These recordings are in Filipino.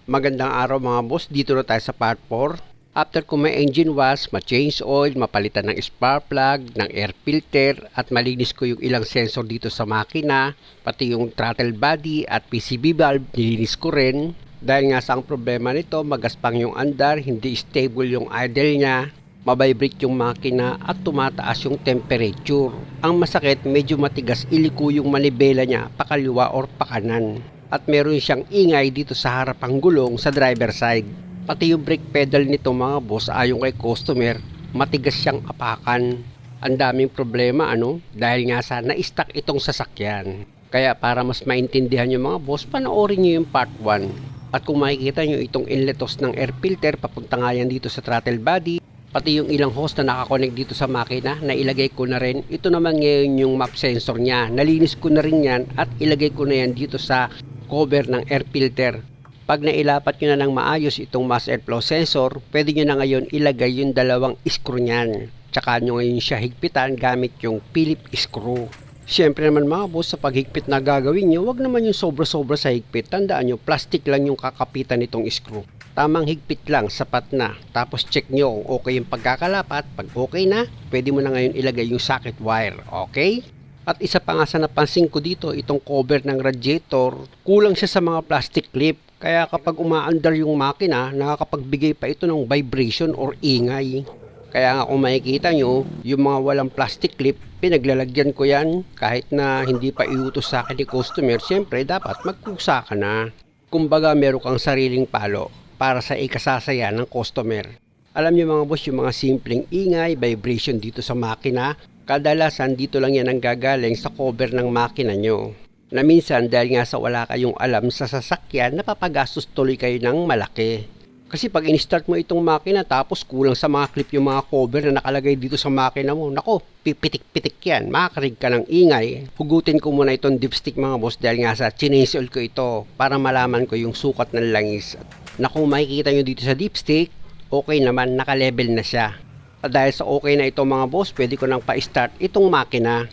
Magandang araw mga boss, dito na tayo sa part 4. After ko may engine wash, ma-change oil, mapalitan ng spark plug, ng air filter at malinis ko yung ilang sensor dito sa makina, pati yung throttle body at PCB valve, nilinis ko rin. Dahil nga sa ang problema nito, magaspang yung andar, hindi stable yung idle niya, mabibrate yung makina at tumataas yung temperature. Ang masakit, medyo matigas iliko yung manibela niya pakaliwa or pakanan. At meron siyang ingay dito sa harapang gulong sa driver side. Pati yung brake pedal nito mga boss, ayon kay customer, matigas siyang apakan. Ang daming problema dahil nga sa na-stuck itong sasakyan. Kaya para mas maintindihan yung mga boss, panoorin nyo yung part 1. At kung makikita nyo itong inlet hose ng air filter, papunta nga yan dito sa throttle body. Pati yung ilang hose na nakakonect dito sa makina, na ilagay ko na rin. Ito naman ngayon yung map sensor niya. Nalinis ko na rin yan at ilagay ko na yan dito sa cover ng air filter. Pag nailapat nyo na ng maayos itong mass airflow sensor, pwede nyo na ngayon ilagay yung dalawang screw niyan. Tsaka nyo ngayon siya higpitan gamit yung Phillips screw. Siyempre naman mga boss, sa paghigpit na gagawin nyo, wag naman yung sobra-sobra sa higpit. Tandaan nyo, plastic lang yung kakapitan nitong screw. Tamang higpit lang, sapat na. Tapos check nyo kung okay yung pagkakalapat. Pag okay na, pwede mo na ngayon ilagay yung socket wire. Okay? At isa pa nga sa napansin ko dito, itong cover ng radiator, kulang siya sa mga plastic clip. Kaya kapag umaandar yung makina, nakakapagbigay pa ito ng vibration or ingay. Kaya nga kung makikita nyo, yung mga walang plastic clip, pinaglalagyan ko yan. Kahit na hindi pa iutos sa akin ni customer, siyempre dapat magkusa ka na. Kumbaga meron kang sariling palo para sa ikasasaya ng customer. Alam niyo mga boss, yung mga simpleng ingay, vibration dito sa makina, kadalasan dito lang yan ang gagaling sa cover ng makina nyo. Na minsan dahil nga sa wala kayong alam sa sasakyan, napapagastos tuloy kayo ng malaki. Kasi pag in-start mo itong makina tapos kulang sa mga clip yung mga cover na nakalagay dito sa makina mo, nako, pipitik-pitik yan, makakarig ka ng ingay. Hugutin ko muna itong dipstick mga boss dahil nga sa chinesol ko ito para malaman ko yung sukat ng langis. Na kung makikita nyo dito sa dipstick, okay naman, naka-level na siya. At dahil sa okay na ito mga boss, pwede ko nang pa-start itong makina.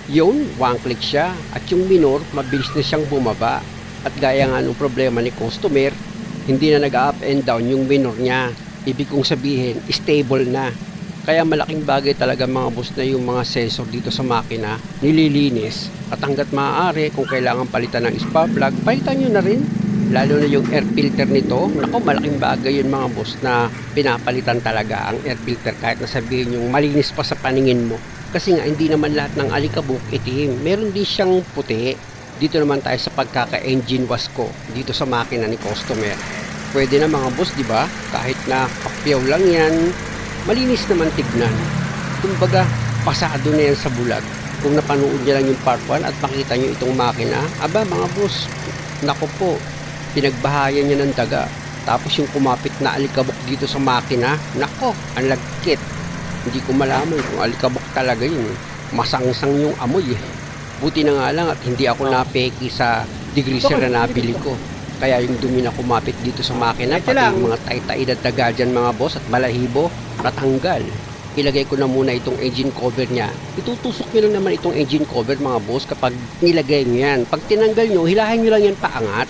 Yun, one click siya. At yung minor, mabilis na siyang bumaba. At gaya nga nung problema ni customer, hindi na nag-up and down yung minor niya. Ibig kong sabihin, stable na. Kaya malaking bagay talaga mga boss na yung mga sensor dito sa makina, nililinis. At hanggat maaari, kung kailangan palitan ng spark plug, palitan nyo na rin. Lalo na yung air filter nito, nako malaking bagay yun mga boss na pinapalitan talaga ang air filter kahit na sabihin yung malinis pa sa paningin mo. Kasi nga hindi naman lahat ng alikabok itim, meron din siyang puti. Dito naman tayo sa pagkaka-engine wash ko dito sa makina ni customer. Pwede na mga boss, di ba? Kahit na kapyaw lang yan, malinis naman tignan. Kumbaga, pasado na yan sa bulag. Kung napanood nyo lang yung part 1 at makita nyo itong makina, aba mga boss, nako po, pinagbahayan niya ng daga. Tapos yung kumapit na alikabok dito sa makina, nako, ang lagkit. Hindi ko malaman kung alikabok talaga yun. Masangsang yung amoy eh. Buti na nga lang at hindi ako napeki sa degreaser na nabili ko. Kaya yung dumi na kumapit dito sa makina, pati yung mga tay-tay na daga dyan mga boss at balahibo, natanggal. Ilagay ko na muna itong engine cover niya. Itutusok nyo lang naman itong engine cover mga boss kapag nilagay nyo yan. Pag tinanggal nyo, hilahin nyo lang yan paangat.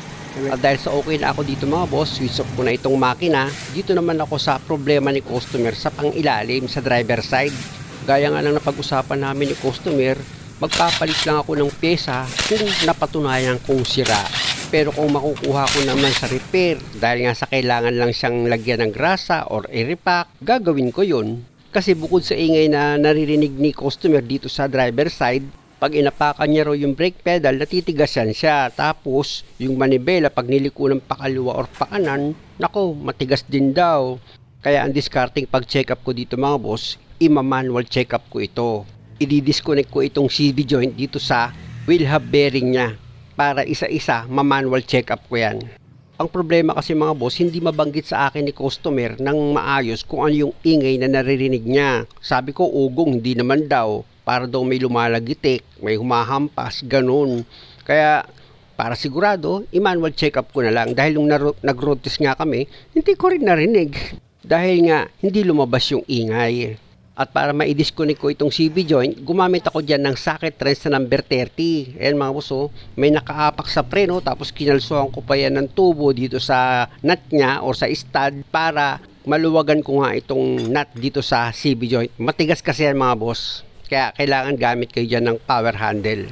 At dahil sa okay na ako dito mga boss, switch off ko na itong makina. Dito naman ako sa problema ni customer sa pangilalim sa driver side. Gaya nga lang napag-usapan namin ni customer, magpapalit lang ako ng pyesa kung napatunayan kong sira. Pero kung makukuha ko naman sa repair, dahil nga sa kailangan lang siyang lagyan ng grasa or i-repack, gagawin ko yun. Kasi bukod sa ingay na naririnig ni customer dito sa driver side, pag inapakan niya raw yung brake pedal, natitigasan siya. Tapos, yung manibela, pag niliko ng pakaliwa or pakanan, nako, matigas din daw. Kaya ang discarding pag check up ko dito mga boss, ima-manual check up ko ito. I-disconnect ko itong CV joint dito sa wheel hub bearing niya. Para isa-isa, ma-manual check up ko yan. Ang problema kasi mga boss, hindi mabanggit sa akin ni customer ng maayos kung ano yung ingay na naririnig niya. Sabi ko, ugong, hindi naman daw. Para daw may lumalagitik, may humahampas, ganun. Kaya, para sigurado, i-manual check up ko na lang. Dahil nung nag-road test nga kami, hindi ko rin narinig. Dahil nga, hindi lumabas yung ingay. At para ma-disconnect ko itong CV joint, gumamit ako dyan ng socket wrench na number 30. Ayan mga boss, oh, may nakaapak sa preno, tapos kinalsuhan ko pa yan ng tubo dito sa nut niya o sa stud para maluwagan ko nga itong nut dito sa CV joint. Matigas kasi yan mga boss, kaya kailangan gamit kayo dyan ng power handle.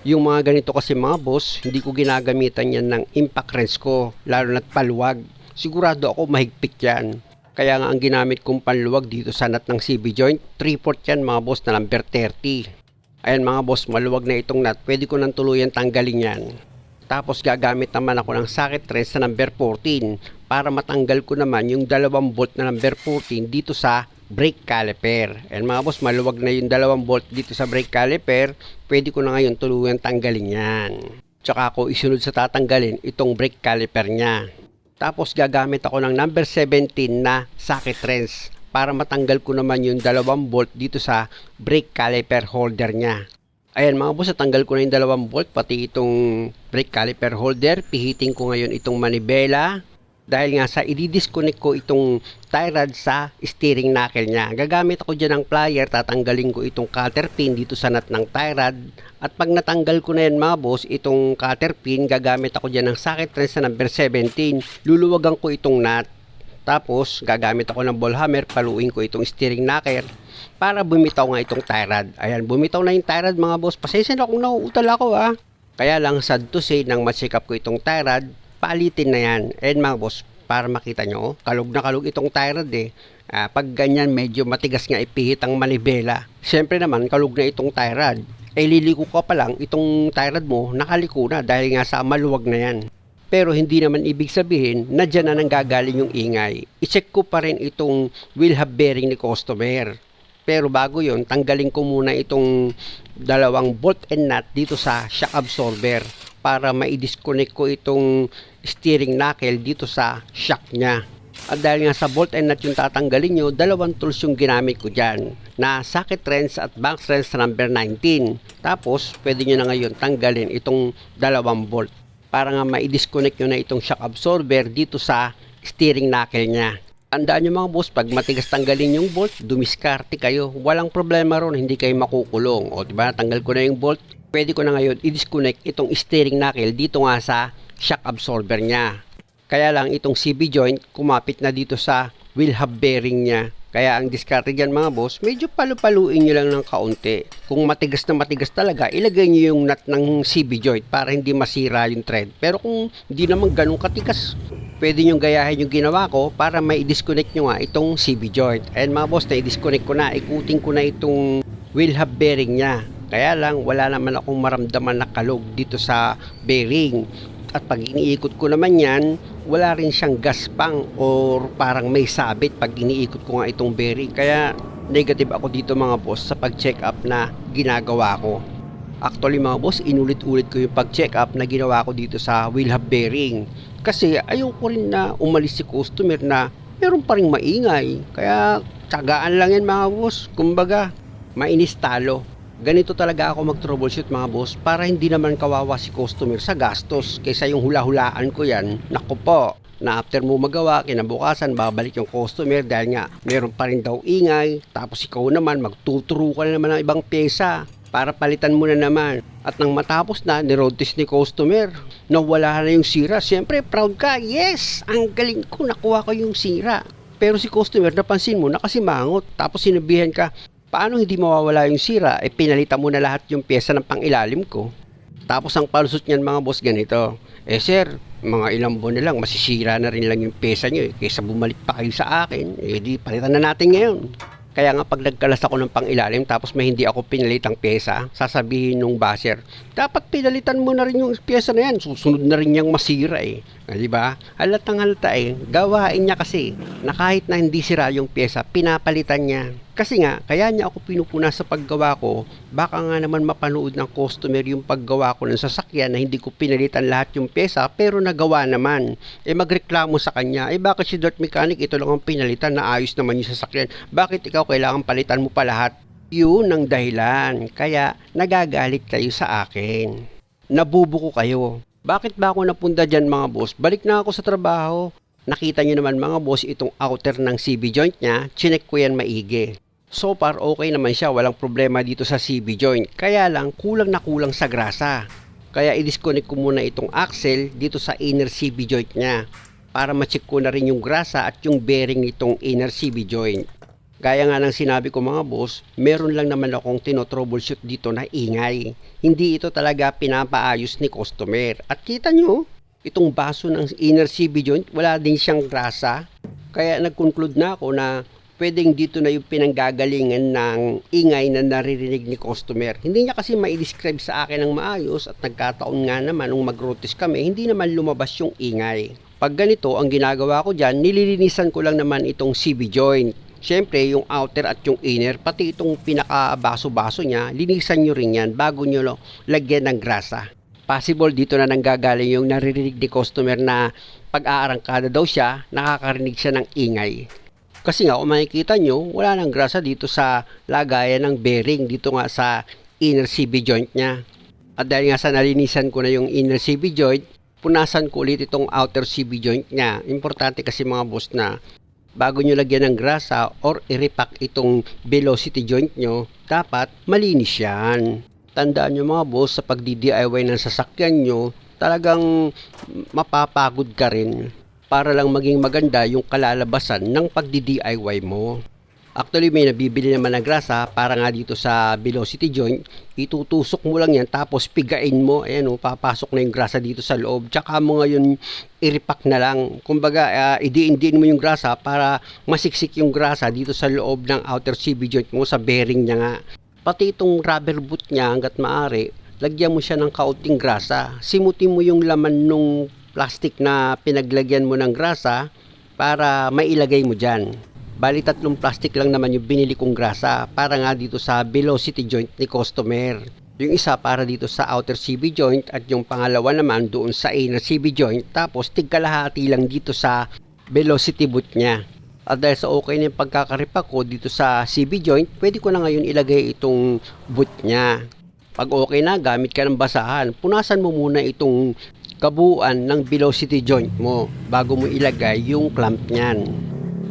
Yung mga ganito kasi mga boss, hindi ko ginagamitan yan ng impact wrench ko, lalo na't paluwag. Sigurado ako mahigpit yan. Kaya nga ang ginamit kong panluwag dito sa nut ng CV joint, 3/4 yan mga boss na number 30. Ayan mga boss, maluwag na itong nut, pwede ko nang tuluyan tanggalin yan. Tapos gagamit naman ako ng socket wrench na number 14 para matanggal ko naman yung 2 bolt na number 14 dito sa brake caliper. Ayan mga boss, maluwag na yung 2 bolt dito sa brake caliper, pwede ko na ngayon tuluyan tanggalin yan. Tsaka ako isunod sa tatanggalin itong brake caliper niya. Tapos gagamit ako ng number 17 na socket wrench para matanggal ko naman yung 2 bolt dito sa brake caliper holder niya. Ayan mga boss, natanggal ko na yung 2 bolt pati itong brake caliper holder. Pihitin ko ngayon itong manibela dahil nga sa i-disconnect ko itong tie rod sa steering knuckle niya. Gagamit ako dyan ng plier, tatanggalin ko itong cutter pin dito sa nut ng tie rod. At pag natanggal ko na yan mga boss, itong cutter pin, gagamit ako dyan ng socket wrench na number 17. Luluwagan ko itong nut. Tapos gagamit ako ng ball hammer, paluin ko itong steering knuckle para bumitaw nga itong tie rod. Ayan, bumitaw na yung tie rod mga boss. Pasensya na kung nauutal ako Kaya lang sad to say, nang ma-check up ko itong tie rod, paalitin na yan. Ayan mga boss, para makita nyo, kalog na kalog itong tie rod pag ganyan medyo matigas nga ipihit ang manibela. Siyempre naman kalog na itong tie rod. Liliko ka pa lang, itong tie rod mo nakaliko na dahil nga sa maluwag na yan. Pero hindi naman ibig sabihin na dyan na nanggagaling yung ingay. I-check ko pa rin itong wheel hub bearing ni customer. Pero bago yon, tanggalin ko muna itong 2 bolt and nut dito sa shock absorber para ma-disconnect ko itong steering knuckle dito sa shock niya. At dahil nga sa bolt and nut yung tatanggalin nyo, 2 tools yung ginamit ko dyan na socket wrench at bank wrench number 19. Tapos pwede nyo na ngayon tanggalin itong 2 bolt para nga ma-disconnect nyo na itong shock absorber dito sa steering knuckle niya. Tandaan nyo mga boss, pag matigas tanggalin yung bolt, dumiskarte kayo. Walang problema ron, hindi kayo makukulong. O diba, tanggal ko na yung bolt, pwede ko na ngayon i-disconnect itong steering knuckle dito nga sa shock absorber niya. Kaya lang itong CV joint kumapit na dito sa wheel hub bearing niya. Kaya ang diskarte dyan mga boss, medyo palu-paluin nyo lang ng kaunti. Kung matigas na matigas talaga, ilagay nyo yung nut ng CV joint para hindi masira yung thread. Pero kung hindi naman ganun katigas, pwede nyo gayahin yung ginawa ko para may i-disconnect nyo nga itong CV joint. And mga boss, na-i-disconnect ko na, ikutin ko na itong wheel hub bearing niya. Kaya lang, wala naman akong maramdaman na kalog dito sa bearing. At pag iniikot ko naman yan, wala rin siyang gaspang or parang may sabit pag iniikot ko nga itong bearing. Kaya negative ako dito mga boss sa pag-check up na ginagawa ko. Actually mga boss, inulit-ulit ko yung pag-check up na ginawa ko dito sa wheel hub bearing. Kasi ayoko rin na umalis si customer na meron pa rin maingay. Kaya tsagaan lang yan mga boss. Kumbaga, mainis talo. Ganito talaga ako mag-troubleshoot mga boss para hindi naman kawawa si customer sa gastos. Kaysa yung hula-hulaan ko yan, naku po, na after mo magawa, kinabukasan, babalik yung customer dahil nga meron pa rin daw ingay. Tapos ikaw naman, magtuturo ka na naman ng ibang pyesa para palitan mo na naman. At nang matapos na, ni-road test ni customer, nawala na yung sira. Siyempre, proud ka. Yes! Ang galing ko, nakuha ko yung sira. Pero si customer, napansin mo, nakasimangot. Tapos sinabihan ka, paano hindi mawawala yung sira? Pinalitan mo na lahat yung pyesa ng pangilalim ko. Tapos ang palusot niyan mga boss ganito. Sir, mga ilang buwan na lang, masisira na rin lang yung pyesa nyo. Kaysa bumalik pa kayo sa akin, di palitan na natin ngayon. Kaya nga pag nagkalas ako ng pangilalim tapos may hindi ako pinalitang pyesa, sasabihin nung basher, dapat pinalitan mo na rin yung pyesa na yan, susunod na rin niyang masira Diba? Halatang halata gawain niya kasi na kahit na hindi sira yung pyesa, pinapalitan niya. Kasi nga, kaya niya ako pinupuna sa paggawa ko, baka nga naman mapanood ng customer yung paggawa ko ng sasakyan na hindi ko pinalitan lahat yung pyesa pero nagawa naman. Magreklamo sa kanya, bakit si dirt mechanic ito lang ang pinalitan na ayos naman yung sasakyan? Bakit ikaw kailangan palitan mo pa lahat? Yun ang dahilan. Kaya nagagalit kayo sa akin. Nabubuko kayo. Bakit ba ako napunta dyan mga boss? Balik na ako sa trabaho. Nakita nyo naman mga boss itong outer ng CV joint niya, chinek ko yan maigi. So far okay naman siya, walang problema dito sa CB joint. Kaya lang kulang na kulang sa grasa. Kaya i-disconnect ko muna itong axle dito sa inner CB joint niya para ma-check ko na rin yung grasa at yung bearing nitong inner CB joint. Gaya nga ng sinabi ko mga boss, meron lang naman akong tinotroubleshoot dito na ingay. Hindi ito talaga pinapaayos ni customer. At kita nyo, itong baso ng inner CB joint, wala din siyang grasa. Kaya nag-conclude na ako na pwedeng dito na yung pinanggagalingan ng ingay na naririnig ni customer. Hindi niya kasi ma-describe sa akin ng maayos at nagkataon nga naman nung mag-road test kami, hindi naman lumabas yung ingay. Pag ganito, ang ginagawa ko dyan, nililinisan ko lang naman itong CB joint. Siyempre, yung outer at yung inner, pati itong pinaka-baso-baso niya, linisan nyo rin yan bago nyo lagyan ng grasa. Possible dito na nanggagaling yung naririnig ni customer na pag-aarangkada daw siya, nakakarinig siya ng ingay. Kasi nga, kung makikita nyo, wala nang grasa dito sa lagayan ng bearing, dito nga sa inner CB joint niya. At dahil nga sa nalinisan ko na yung inner CB joint, punasan ko ulit itong outer CB joint niya. Importante kasi mga boss na bago nyo lagyan ng grasa or i-repack itong velocity joint nyo, dapat malinis yan. Tandaan nyo mga boss, sa pagdi-DIY ng sasakyan nyo, talagang mapapagod ka rin para lang maging maganda yung kalalabasan ng pagdi-DIY mo. Actually, may nabibili naman ng grasa para nga dito sa velocity joint, itutusok mo lang yan tapos pigain mo, ayan o, papasok na yung grasa dito sa loob, tsaka mo ngayon i-repack na lang. Kumbaga, idiin-diin mo yung grasa para masiksik yung grasa dito sa loob ng outer CB joint mo, sa bearing niya nga. Pati itong rubber boot niya, hanggat maaari, lagyan mo siya ng kaunting grasa. Simutin mo yung laman nung plastic na pinaglagyan mo ng grasa para mailagay mo dyan. Bali 3 plastic lang naman yung binili kong grasa para nga dito sa velocity joint ni customer. Yung isa para dito sa outer CB joint at yung pangalawa naman doon sa inner CB joint, tapos tigkalahati lang dito sa velocity boot niya. At dahil sa okay na yung pagkakaripa ko dito sa CB joint, pwede ko na ngayon ilagay itong boot niya. Pag okay na, gamit ka ng basahan, punasan mo muna itong kabuuan ng velocity joint mo bago mo ilagay yung clamp niyan,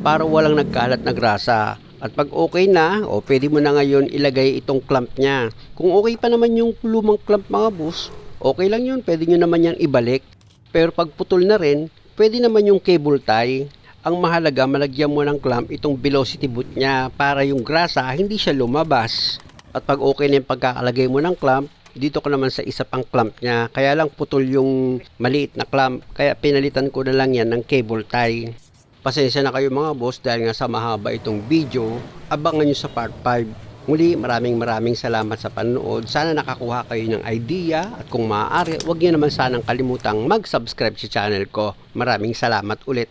para walang nagkalat na grasa. At pag okay na, pwede mo na ngayon ilagay itong clamp niya. Kung okay pa naman yung lumang clamp mga boss, okay lang yun, pwede nyo naman yang ibalik. Pero pag putol na rin, pwede naman yung cable tie. Ang mahalaga, malagyan mo ng clamp itong velocity boot niya para yung grasa hindi siya lumabas. At pag okay na yung pagkakalagay mo ng clamp, dito ko naman sa isa pang clamp niya. Kaya lang putol yung maliit na clamp, kaya pinalitan ko na lang yan ng cable tie. Pasensya na kayo mga boss dahil nga sa mahaba itong video. Abangan nyo sa part 5. Muli, maraming salamat sa panonood. Sana nakakuha kayo ng idea at kung maaari, huwag nyo naman sanang kalimutang mag-subscribe sa channel ko. Maraming salamat ulit.